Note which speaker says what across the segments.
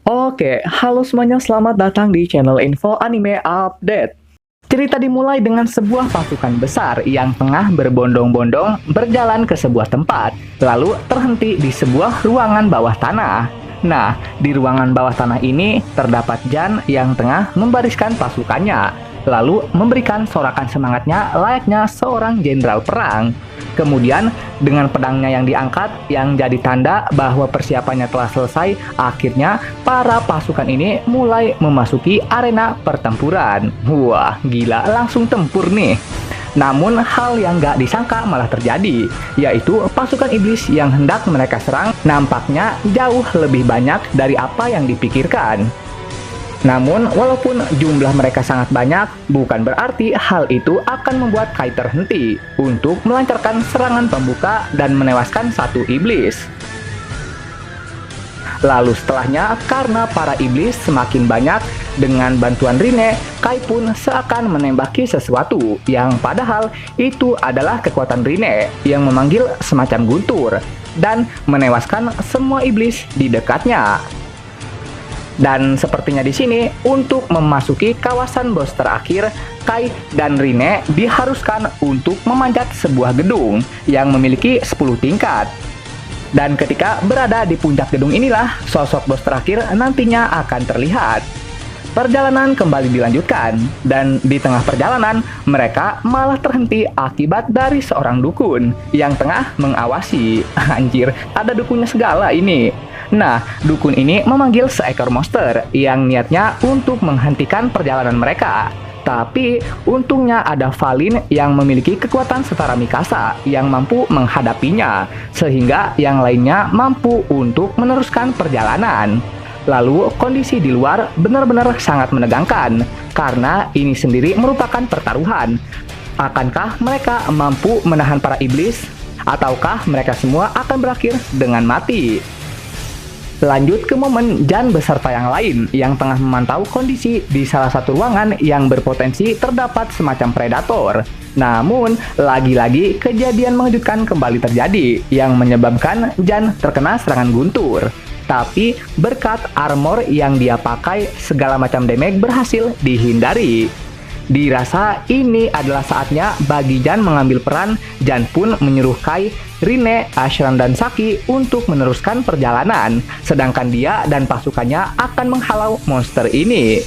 Speaker 1: Oke, halo semuanya, selamat datang di channel Info Anime Update. Cerita dimulai dengan sebuah pasukan besar yang tengah berbondong-bondong berjalan ke sebuah tempat, lalu terhenti di sebuah ruangan bawah tanah. Nah, di ruangan bawah tanah ini terdapat Jan yang tengah membariskan pasukannya, lalu memberikan sorakan semangatnya layaknya seorang jenderal perang. Kemudian, dengan pedangnya yang diangkat yang jadi tanda bahwa persiapannya telah selesai, akhirnya para pasukan ini mulai memasuki arena pertempuran. Wah, gila, langsung tempur nih. Namun, hal yang gak disangka malah terjadi, yaitu pasukan iblis yang hendak mereka serang nampaknya jauh lebih banyak dari apa yang dipikirkan. Namun, walaupun jumlah mereka sangat banyak, bukan berarti hal itu akan membuat Kai terhenti untuk melancarkan serangan pembuka dan menewaskan satu iblis. Lalu setelahnya, karena para iblis semakin banyak, dengan bantuan Rine, Kai pun seakan menembaki sesuatu yang padahal itu adalah kekuatan Rine yang memanggil semacam guntur dan menewaskan semua iblis di dekatnya. Dan sepertinya di sini, untuk memasuki kawasan bos terakhir, Kai dan Rine diharuskan untuk memanjat sebuah gedung yang memiliki 10 tingkat. Dan ketika berada di puncak gedung inilah, sosok bos terakhir nantinya akan terlihat. Perjalanan kembali dilanjutkan, dan di tengah perjalanan, mereka malah terhenti akibat dari seorang dukun yang tengah mengawasi. Anjir, ada dukunnya segala ini. Nah, dukun ini memanggil seekor monster yang niatnya untuk menghentikan perjalanan mereka. Tapi, untungnya ada Valin yang memiliki kekuatan setara Mikasa yang mampu menghadapinya, sehingga yang lainnya mampu untuk meneruskan perjalanan. Lalu, kondisi di luar benar-benar sangat menegangkan, karena ini sendiri merupakan pertaruhan. Akankah mereka mampu menahan para iblis? Ataukah mereka semua akan berakhir dengan mati? Lanjut ke momen Jan beserta yang lain yang tengah memantau kondisi di salah satu ruangan yang berpotensi terdapat semacam predator. Namun, lagi-lagi kejadian mengejutkan kembali terjadi yang menyebabkan Jan terkena serangan guntur. Tapi, berkat armor yang dia pakai, segala macam damage berhasil dihindari. Dirasa ini adalah saatnya bagi Jan mengambil peran. Jan pun menyuruh Kai, Rine, Ashran, dan Saki untuk meneruskan perjalanan, sedangkan dia dan pasukannya akan menghalau monster ini.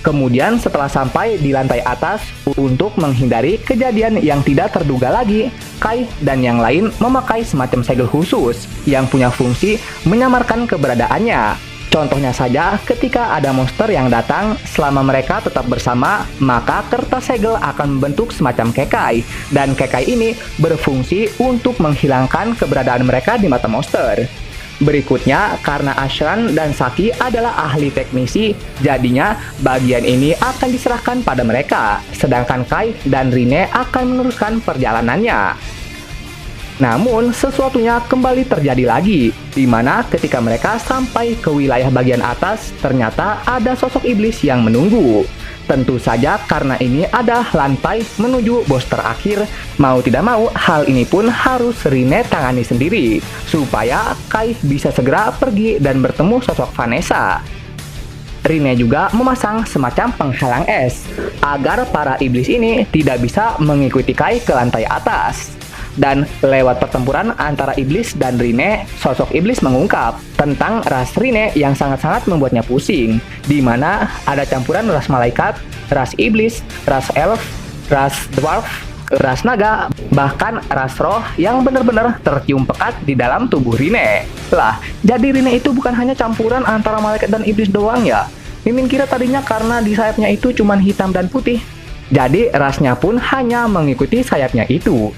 Speaker 1: Kemudian setelah sampai di lantai atas, untuk menghindari kejadian yang tidak terduga lagi, Kai dan yang lain memakai semacam segel khusus yang punya fungsi menyamarkan keberadaannya. Contohnya saja, ketika ada monster yang datang, selama mereka tetap bersama, maka kertas segel akan membentuk semacam kekai, dan kekai ini berfungsi untuk menghilangkan keberadaan mereka di mata monster. Berikutnya, karena Ashran dan Saki adalah ahli teknisi, jadinya bagian ini akan diserahkan pada mereka, sedangkan Kai dan Rine akan meneruskan perjalanannya. Namun, sesuatunya kembali terjadi lagi, di mana ketika mereka sampai ke wilayah bagian atas, ternyata ada sosok iblis yang menunggu. Tentu saja karena ini ada lantai menuju bos terakhir, mau tidak mau hal ini pun harus Rine tangani sendiri, supaya Kai bisa segera pergi dan bertemu sosok Vanessa. Rine juga memasang semacam penghalang es, agar para iblis ini tidak bisa mengikuti Kai ke lantai atas. Dan lewat pertempuran antara iblis dan Rine, sosok iblis mengungkap tentang ras Rine yang sangat-sangat membuatnya pusing, di mana ada campuran ras malaikat, ras iblis, ras elf, ras dwarf, ras naga, bahkan ras roh yang benar-benar tercium pekat di dalam tubuh Rine. Lah, jadi Rine itu bukan hanya campuran antara malaikat dan iblis doang ya? Mimin kira tadinya karena di sayapnya itu cuman hitam dan putih. Jadi rasnya pun hanya mengikuti sayapnya itu.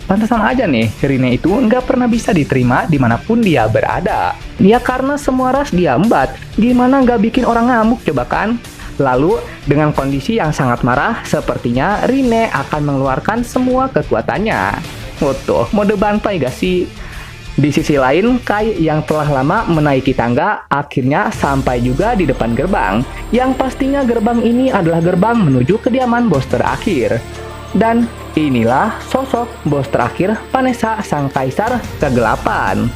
Speaker 1: Pantesan aja nih, Rine itu nggak pernah bisa diterima dimanapun dia berada. Ya karena semua ras dia embat, gimana nggak bikin orang ngamuk coba kan? Lalu, dengan kondisi yang sangat marah, sepertinya Rine akan mengeluarkan semua kekuatannya. Tuh, mode bantai gak sih? Di sisi lain, Kai yang telah lama menaiki tangga, akhirnya sampai juga di depan gerbang. Yang pastinya gerbang ini adalah gerbang menuju kediaman bos terakhir. Dan inilah sosok bos terakhir Vanessa sang kaisar kegelapan.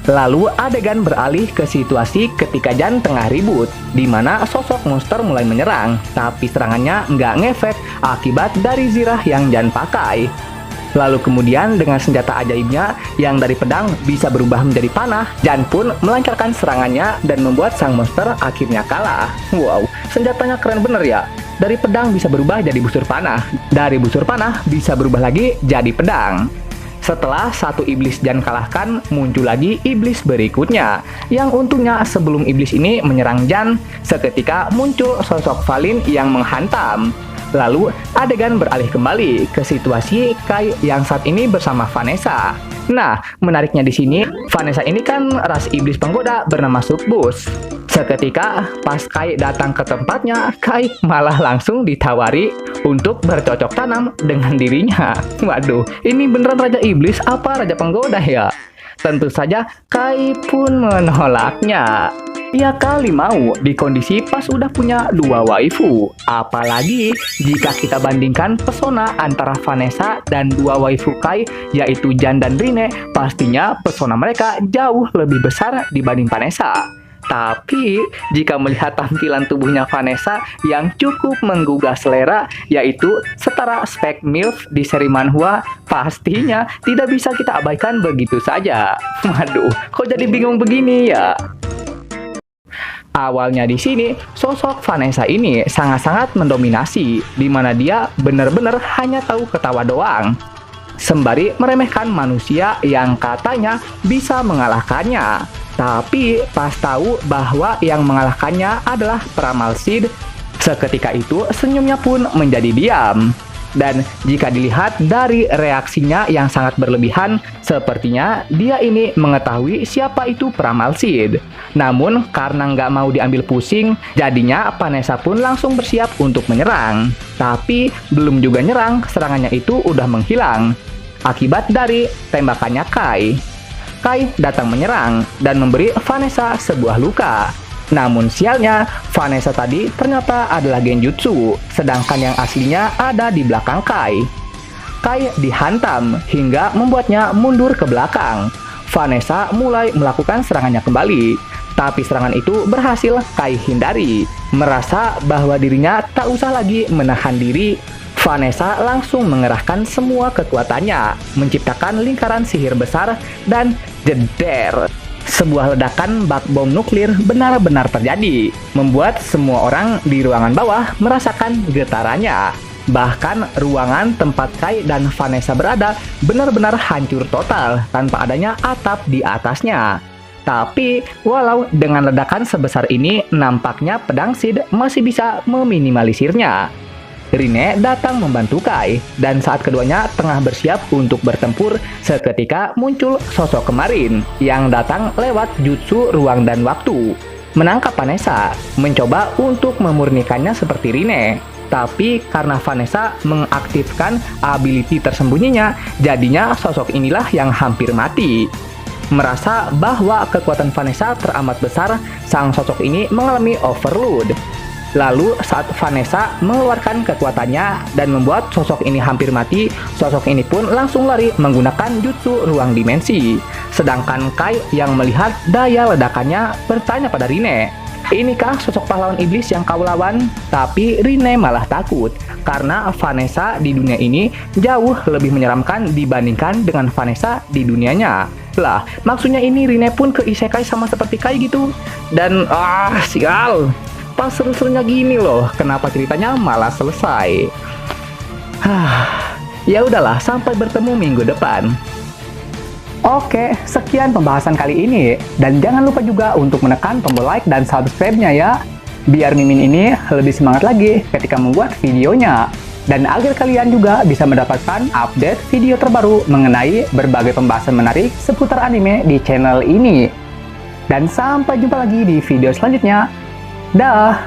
Speaker 1: Lalu adegan beralih ke situasi ketika Jan tengah ribut, di mana sosok monster mulai menyerang, tapi serangannya nggak ngefek akibat dari zirah yang Jan pakai. Lalu kemudian dengan senjata ajaibnya yang dari pedang bisa berubah menjadi panah, Jan pun melancarkan serangannya dan membuat sang monster akhirnya kalah. Wow, senjatanya keren bener ya. Dari pedang bisa berubah jadi busur panah, dari busur panah bisa berubah lagi jadi pedang. Setelah satu iblis Jan kalahkan, muncul lagi iblis berikutnya. Yang untungnya sebelum iblis ini menyerang Jan, seketika muncul sosok Valin yang menghantam. Lalu adegan beralih kembali ke situasi Kai yang saat ini bersama Vanessa. Nah, menariknya di sini, Vanessa ini kan ras iblis penggoda bernama Succubus. Seketika pas Kai datang ke tempatnya, Kai malah langsung ditawari untuk bercocok tanam dengan dirinya. Waduh, ini beneran Raja Iblis apa Raja Penggoda ya? Tentu saja Kai pun menolaknya. Ya kali mau di kondisi pas udah punya dua waifu. Apalagi jika kita bandingkan pesona antara Vanessa dan dua waifu Kai, yaitu Jan dan Rine, pastinya pesona mereka jauh lebih besar dibanding Vanessa. Tapi, jika melihat tampilan tubuhnya Vanessa yang cukup menggugah selera, yaitu setara spek MILF di seri manhwa, pastinya tidak bisa kita abaikan begitu saja. Waduh, kok jadi bingung begini ya? Awalnya di sini, sosok Vanessa ini sangat-sangat mendominasi, di mana dia benar-benar hanya tahu ketawa doang, sembari meremehkan manusia yang katanya bisa mengalahkannya. Tapi pas tahu bahwa yang mengalahkannya adalah peramal Sid, seketika itu senyumnya pun menjadi diam. Dan jika dilihat dari reaksinya yang sangat berlebihan, sepertinya dia ini mengetahui siapa itu peramal Sid. Namun karena nggak mau diambil pusing, jadinya Vanessa pun langsung bersiap untuk menyerang. Tapi belum juga nyerang, serangannya itu udah menghilang akibat dari tembakannya Kai. Kai datang menyerang dan memberi Vanessa sebuah luka. Namun sialnya, Vanessa tadi ternyata adalah genjutsu, sedangkan yang aslinya ada di belakang Kai. Kai dihantam hingga membuatnya mundur ke belakang. Vanessa mulai melakukan serangannya kembali, tapi serangan itu berhasil Kai hindari. Merasa bahwa dirinya tak usah lagi menahan diri, Vanessa langsung mengerahkan semua kekuatannya, menciptakan lingkaran sihir besar dan jeder. Sebuah ledakan bak bom nuklir benar-benar terjadi, membuat semua orang di ruangan bawah merasakan getarannya. Bahkan ruangan tempat Kai dan Vanessa berada benar-benar hancur total tanpa adanya atap di atasnya. Tapi, walau dengan ledakan sebesar ini, nampaknya pedang Sid masih bisa meminimalisirnya. Rine datang membantu Kai, dan saat keduanya tengah bersiap untuk bertempur, seketika muncul sosok kemarin yang datang lewat jutsu ruang dan waktu. Menangkap Vanessa, mencoba untuk memurnikannya seperti Rine. Tapi karena Vanessa mengaktifkan ability tersembunyinya, jadinya sosok inilah yang hampir mati. Merasa bahwa kekuatan Vanessa teramat besar, sang sosok ini mengalami overload. Lalu saat Vanessa mengeluarkan kekuatannya dan membuat sosok ini hampir mati, sosok ini pun langsung lari menggunakan jutsu ruang dimensi. Sedangkan Kai yang melihat daya ledakannya bertanya pada Rine, "Inikah sosok pahlawan iblis yang kau lawan?" Tapi Rine malah takut, karena Vanessa di dunia ini jauh lebih menyeramkan dibandingkan dengan Vanessa di dunianya. Lah, maksudnya ini Rine pun ke isekai sama seperti Kai gitu. Dan sial, pas seru-serunya gini loh, kenapa ceritanya malah selesai? Ya udahlah, sampai bertemu minggu depan. Oke, sekian pembahasan kali ini. Dan jangan lupa juga untuk menekan tombol like dan subscribe-nya ya, biar Mimin ini lebih semangat lagi ketika membuat videonya. Dan agar kalian juga bisa mendapatkan update video terbaru mengenai berbagai pembahasan menarik seputar anime di channel ini. Dan sampai jumpa lagi di video selanjutnya. Dah.